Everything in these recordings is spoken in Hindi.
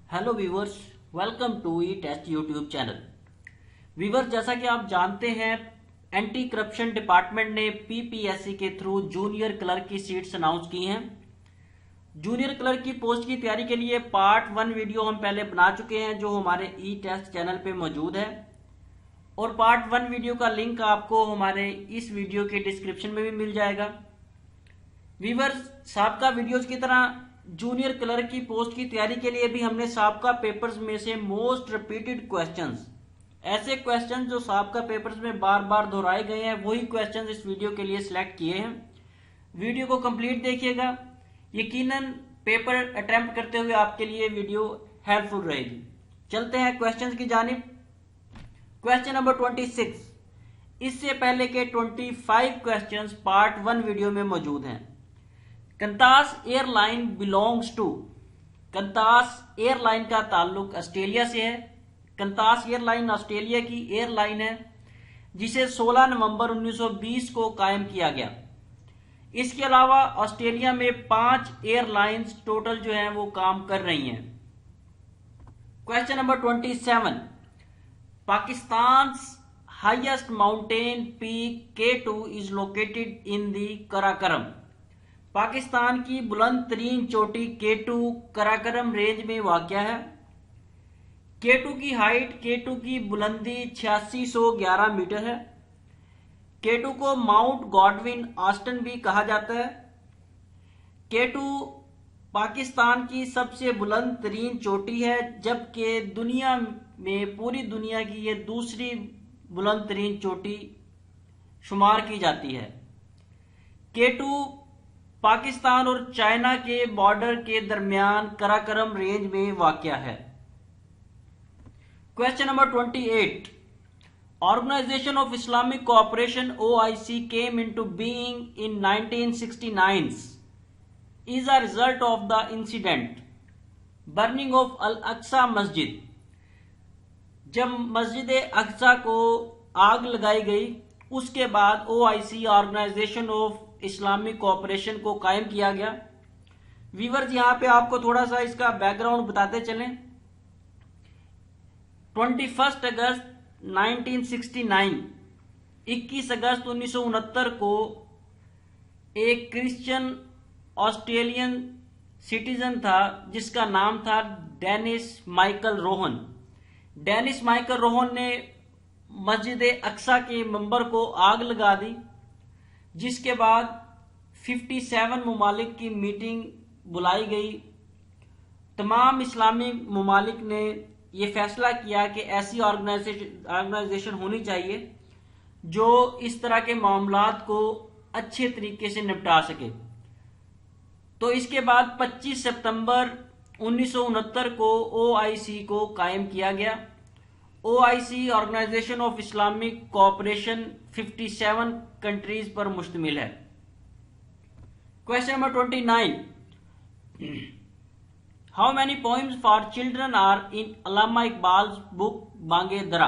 Hello viewers, welcome to E test YouTube channel. Viewers, जैसा कि आप जानते हैं, एंटी करप्शन डिपार्टमेंट ने पीपीएससी के थ्रू जूनियर क्लर्क की सीट्स अनाउंस की हैं। जूनियर क्लर्क की पोस्ट की तैयारी के लिए पार्ट 1 वीडियो हम पहले बना चुके हैं, जो हमारे ई टेस्ट चैनल पे मौजूद है, और पार्ट 1 वीडियो का लिंक आपको हमारे इस वीडियो के डिस्क्रिप्शन में भी मिल जाएगा। व्यूवर्स, साबका वीडियोज की तरह जूनियर क्लर्क की पोस्ट की तैयारी के लिए भी हमने साबका पेपर्स में से मोस्ट रिपीटेड क्वेश्चंस, ऐसे क्वेश्चंस जो साबका पेपर्स में बार बार दोहराए गए हैं, वही क्वेश्चंस इस वीडियो के लिए सिलेक्ट किए हैं। वीडियो को कंप्लीट देखिएगा, यकीनन पेपर अटेम्प्ट करते हुए आपके लिए वीडियो हेल्पफुल रहेगी। चलते हैं क्वेश्चंस की जानिब। Question number 26। इससे पहले के 25 क्वेश्चंस पार्ट 1 वीडियो में मौजूद हैं। कंतास एयरलाइन बिलोंग्स टू, कंतास एयरलाइन का ताल्लुक ऑस्ट्रेलिया से है। कंतास एयरलाइन ऑस्ट्रेलिया की एयरलाइन है, जिसे 16 नवंबर 1920 को कायम किया गया। इसके अलावा ऑस्ट्रेलिया में 5 एयरलाइंस टोटल जो हैं वो काम कर रही हैं। Question number 27। Pakistan highest mountain peak K2 is located in the Karakoram. Pakistan की बुलंद तरीन चोटी K2 कराकरम रेंज में वाक़या है। K2 की हाइट, K2 की बुलंदी 8611 मीटर है। K2 को माउंट गॉडविन ऑस्टन भी कहा जाता है। K2 पाकिस्तान की सबसे बुलंद तरीन चोटी है, जबकि दुनिया में, पूरी दुनिया की ये दूसरी बुलंद तरीन चोटी शुमार की जाती है। K2 पाकिस्तान और चाइना के बॉर्डर के दरमियान कराकरम रेंज में वाक़या है। Question number 28। Organisation of Islamic cooperation OIC came into being in 1969 is a result of the incident burning of Al Aqsa मस्जिद। जब मस्जिद अक्सा को आग लगाई गई, उसके बाद OIC organisation of Islamic Cooperation को कायम किया गया। व्यूअर्स, यहां पे आपको थोड़ा सा इसका बैकग्राउंड बताते चलें। 21 अगस्त 1969, 21 अगस्त 1969 को एक क्रिश्चियन ऑस्ट्रेलियन सिटीजन था, जिसका नाम था Dennis Michael Rohan. Dennis Michael Rohan ने मस्जिद अक्सा के मंबर को आग लगा दी, जिसके बाद 57 ममालिक की मीटिंग बुलाई गई। तमाम इस्लामी ममालिक ने यह फैसला किया कि ऐसी ऑर्गेनाइजेशन होनी चाहिए जो इस तरह के मामलात को अच्छे तरीके से निपटा सके। तो इसके बाद 25 सितंबर 1969 को OIC को कायम किया गया। OIC organisation of Islamic cooperation 57 countries पर मुश्तमिल है। Question number 29। How many poems for children are in Allama Iqbal book Bang-e-Dara.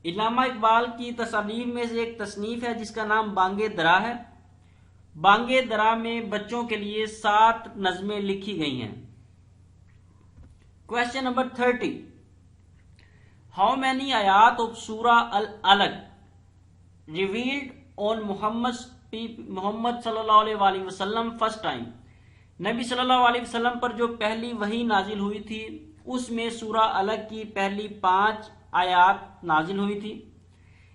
Allama Iqbal की तसनीफ में से एक तसनीफ है जिसका नाम बांगे दरा है। बांगे दरा में बच्चों के लिए 7 नज़में लिखी गई हैं। Question number 30। हाउ मैनी आयात ऑफ सूरा अल अलग रिवील्ड ऑन मोहम्मद सल्लल्लाहु अलैहि वसल्लम फर्स्ट टाइम। नबी सल्लल्लाहु अलैहि वसल्लम पर जो पहली वही नाजिल हुई थी, उसमें सूरा अलग की पहली 5 आयात नाजिल हुई थी।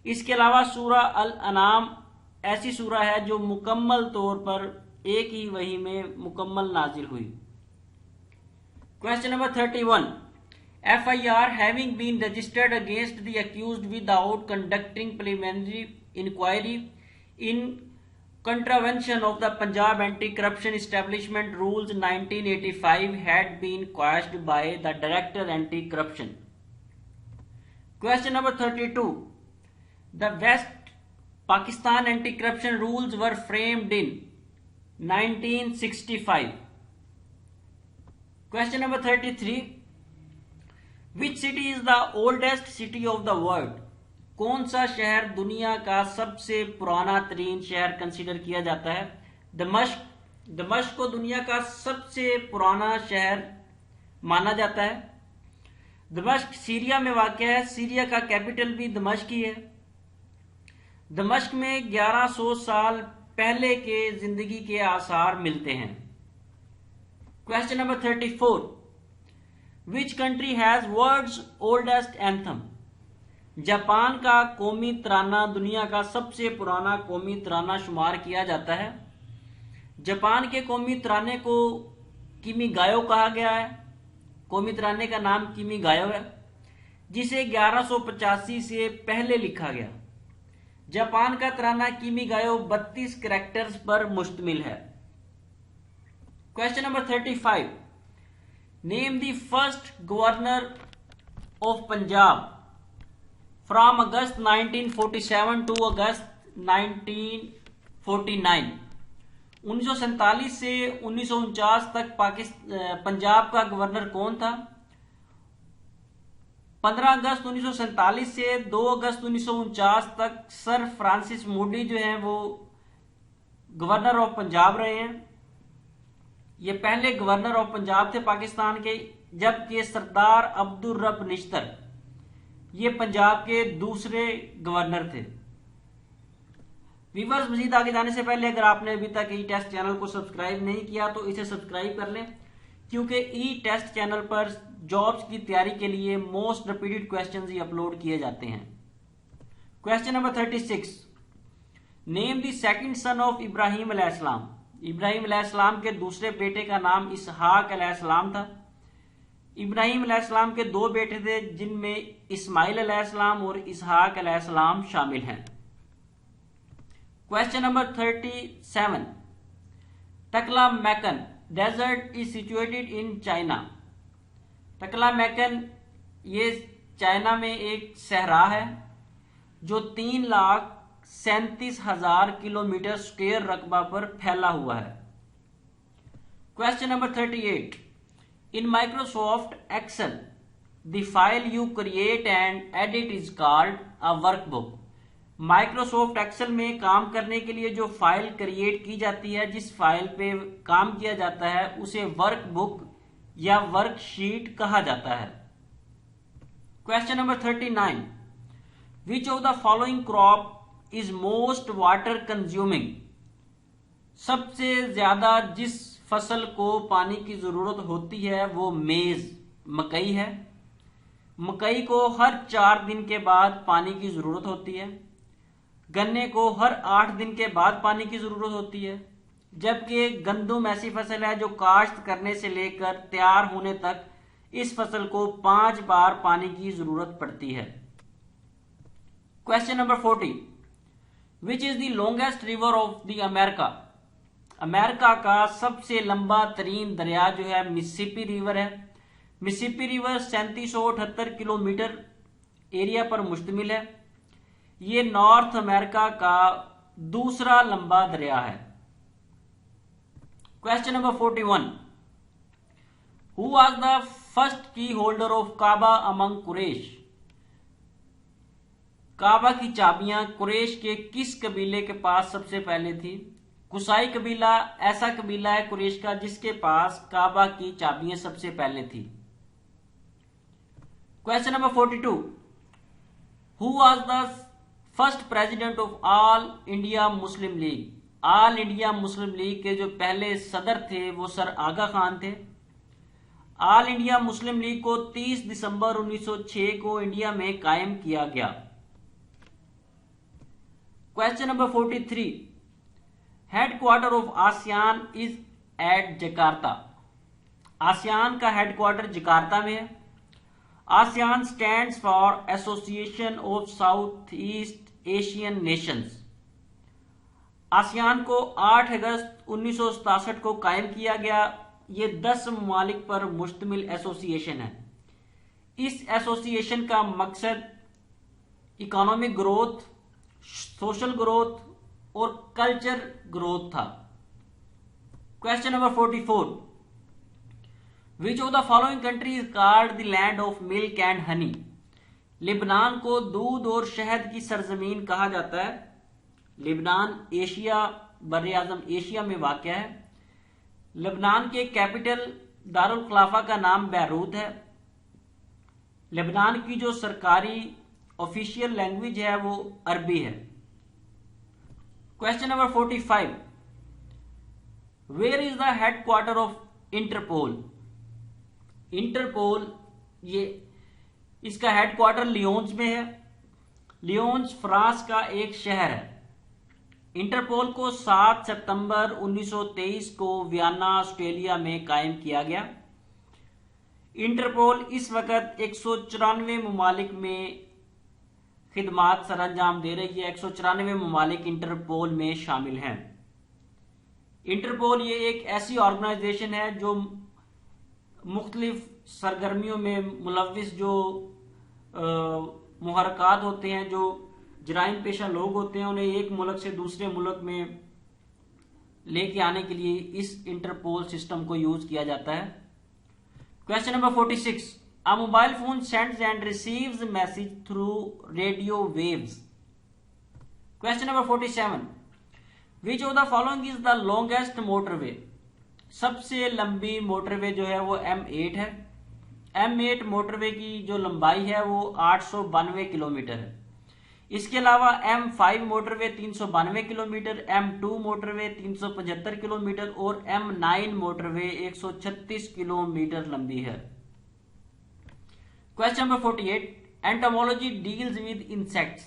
इसके अलावा सूरा अल अनाम ऐसी सूरा है जो मुकम्मल तौर पर एक ही वही में मुकम्मल नाजिल हुई। Question number 31। FIR having been registered against the accused without conducting preliminary inquiry in contravention of the Punjab Anti-Corruption Establishment Rules 1985 had been quashed by the Director Anti-Corruption. Question number 32. The West Pakistan Anti-Corruption Rules were framed in 1965. Question number 33. Which city is the oldest city of the world? कौन सा शहर दुनिया का सबसे पुराना तरीन शहर कंसीडर किया जाता है? दमश्क को दुनिया का सबसे पुराना शहर माना जाता है। दमिश्क सीरिया में वाक़ है, सीरिया का कैपिटल भी दमिश्क ही है। दमिश्क में 1100 साल पहले के जिंदगी के आसार मिलते हैं। Question number 34, which country has world's oldest anthem? Japan का कौमी तराना दुनिया का सबसे पुराना कौमी तराना शुमार किया जाता है। जापान के कौमी तराने को किमीगायो कहा गया है। कौमी तराने का नाम किमीगायो है, जिसे 1185 से पहले लिखा गया। जापान का तराना किमीगायो 32 कैरेक्टर्स पर मुश्तमिल है। Question number 35, name the first governor of Punjab from August 1947 to August 1949। 1947 से 1949 तक पंजाब का गवर्नर कौन था? 15 अगस्त 1947 से 2 अगस्त 1949 तक सर फ्रांसिस मोडी जो हैं वो गवर्नर ऑफ पंजाब रहे हैं। ये पहले गवर्नर ऑफ पंजाब थे पाकिस्तान के, जबकि सरदार अब्दुल रब निश्तर ये पंजाब के दूसरे गवर्नर थे। व्यूअर्स, मजीद आगे जाने से पहले अगर आपने अभी तक ई टेस्ट चैनल को सब्सक्राइब नहीं किया तो इसे सब्सक्राइब कर लें, क्योंकि ई टेस्ट चैनल पर जॉब्स की तैयारी के लिए मोस्ट रिपीटेड क्वेश्चंस ही अपलोड किए जाते हैं। Question number 36, name the second son of Ibrahim अलैहिस्सलाम। इब्राहिम अलैहिस्सलाम के दूसरे बेटे का नाम इसहाक अलैहिस्सलाम था। इब्राहिम अलैहिस्सलाम के 2 बेटे थे, जिनमें इस्माइल अलैहिस्सलाम और इसहाक अलैहिस्सलाम शामिल हैं। Question number 37, Taklamakan desert is situated in China. Taklamakan ये चाइना में एक सहरा है जो 3,37,000 किलोमीटर स्क्वायर रकबा पर फैला हुआ है। Question number 38, in Microsoft Excel the file you create and edit is called a workbook. Microsoft Excel में काम करने के लिए जो फाइल क्रिएट की जाती है, जिस फाइल पे काम किया जाता है, उसे वर्कबुक या वर्कशीट कहा जाता है। Question number 39, which of the following crop is most water consuming. सबसे ज्यादा जिस फसल को पानी की जरूरत होती है वो मेज मकई है। मकई को हर 4 दिन के बाद पानी की जरूरत होती है। गन्ने को हर 8 दिन के बाद पानी की जरूरत होती है, जबकि गंदम ऐसी फसल है जो काश्त करने से लेकर तैयार होने तक इस फसल को 5 बार पानी की जरूरत पड़ती है। Question number 40, which is the longest river of the America. America का सबसे लंबा तरीन दरिया जो है मिसिसिपी रिवर है। मिसिसिपी रिवर 3778 किलोमीटर एरिया पर मुश्तमिल है। ये नॉर्थ अमेरिका का दूसरा लंबा दरिया है। Question number 41, who was the first key holder of Kaaba among Quraysh. Kaaba की चाबियां कुरैश के किस कबीले के पास सबसे पहले थी? कुसाई कबीला ऐसा कबीला है कुरैश का जिसके पास काबा की चाबियां सबसे पहले थी। Question number 42, who was the first president of all India Muslim league. All India Muslim league के जो पहले सदर थे वो सर आगा खान थे। ऑल इंडिया मुस्लिम लीग को 30 दिसंबर 1906 को इंडिया में कायम किया गया। Question number 43, headquarter of ASEAN is at Jakarta. ASEAN का हेडक्वार्टर जकार्ता में है। ASEAN stands for Association of South East Asian Nations. ASEAN को 8 अगस्त 1967 को कायम किया गया। ये 10 ममालिक पर मुश्तमिल एसोसिएशन है। इस एसोसिएशन का मकसद इकोनॉमिक ग्रोथ, सोशल ग्रोथ और कल्चर ग्रोथ था। Question number 44, which of the following country is called the land of milk and honey. Lebanon को दूध और शहद की सरजमीन कहा जाता है। लिबनान एशिया बर्रे आज़म एशिया में वाक़ है। लिबनान के कैपिटल दारुल खिलाफा का नाम बैरूत है। लेबनान की जो सरकारी ऑफिशियल लैंग्वेज है वो अरबी है। Question number 45, where is the headquarter of Interpol? Interpol ये इसका हेडक्वार्टर लियोन्स में है। लियोन्स फ्रांस का एक शहर है। इंटरपोल को 7 सितंबर 1923 को वियना ऑस्ट्रेलिया में कायम किया गया। इंटरपोल इस वक्त 194 ममालिक में खिदमात सरअंजाम दे रही है। 194 ममालिक इंटरपोल में शामिल हैं। इंटरपोल ये एक ऐसी ऑर्गेनाइजेशन है जो मुख्तलिफ सरगर्मियों में मुलविस जो मुहरकात होते हैं, जो जराइम पेशा लोग होते हैं, उन्हें एक मुल्क से दूसरे मुल्क में लेके आने के लिए इस इंटरपोल सिस्टम को यूज किया जाता है। Question number 46, a mobile phone sends and receives message through radio waves. Question number 47, which of the following is the longest motorway? सबसे लंबी मोटरवे जो है वो M8 है। M8 मोटरवे की जो लंबाई है वो 892 किलोमीटर है। इसके अलावा M5 motorway 392 kilometre, M2 motorway 375 kilometre और M9 मोटरवे 136 किलोमीटर लंबी है। Question number 48, entomology deals with insects.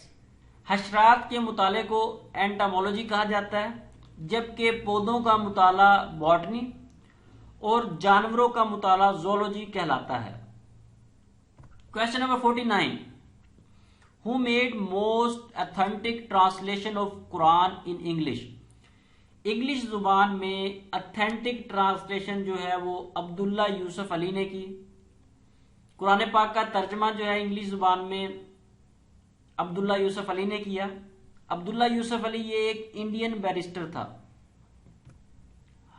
हशरात के मुताले को एंटोमोलॉजी कहा जाता है, जबकि पौधों का मुताला बॉटनी और जानवरों का मुताला ज़ूलॉजी कहलाता है। Question number 49, who made most authentic translation of Quran in English? English जुबान में ऑथेंटिक ट्रांसलेशन जो है वो अब्दुल्ला यूसुफ अली ने की। कुरान पाक का तर्जमा जो है इंग्लिश जुबान में अब्दुल्ला यूसुफ अली ने किया। अब्दुल्ला यूसुफ अली ये एक इंडियन बैरिस्टर था।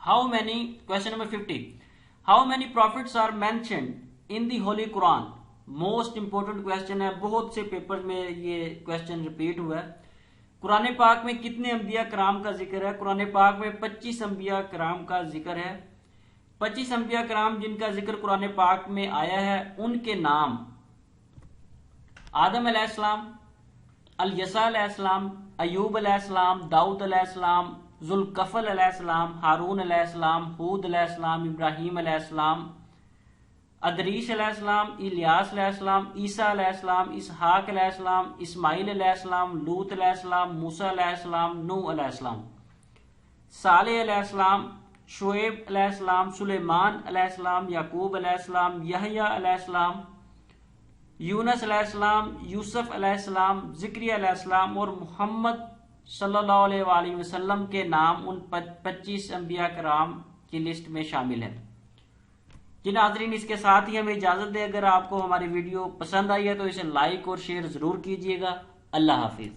How many, question number 50, how many prophets are mentioned in the holy Quran? Most important question है, बहुत से पेपर में ये क्वेश्चन रिपीट हुआ है। कुरान पाक में कितने अंबिया कराम का जिक्र है? कुरान पाक में 25 अंबिया कराम का जिक्र है। 25 अंबिया कराम जिनका जिक्र कुरान पाक में आया है उनके नाम आदम अलैहिस्सलाम, अल-यसा अलैहिस्सलाम, अयूब अलैहिस्सलाम, दाऊद अलैहिस्सलाम, जुल्कफल अलैहिस्सलाम, हारून अलैहिस्सलाम, हूद अलैहिस्सलाम, इब्राहिम अलैहिस्सलाम, अदरीश अलैहिस्सलाम, इलियास अलैहिस्सलाम, ईसा अलैहिस्सलाम, इसहाक अलैहिस्सलाम, इस्माइल अलैहिस्सलाम, लूत अलैहिस्सलाम, मूसा अलैहिस्सलाम, नूह अलैहिस्सलाम, सालेह अलैहिस्सलाम, शुएब अलैहिस्सलाम, सुलेमान अलैहिस्सलाम, याकूब अलैहिस्सलाम, यहया अलैहिस्सलाम, यूनस अलैहिस्सलाम, यूसुफ अलैहिस्सलाम, ज़िक्रिया अलैहिस्सलाम और मोहम्मद सल्लल्लाहु अलैहि वसल्लम के नाम उन 25 अंबिया कराम की लिस्ट में शामिल है। जी नाज़रीन, इसके साथ ही हमें इजाजत दें। अगर आपको हमारी वीडियो पसंद आई है तो इसे लाइक और शेयर जरूर कीजिएगा। अल्लाह हाफिज।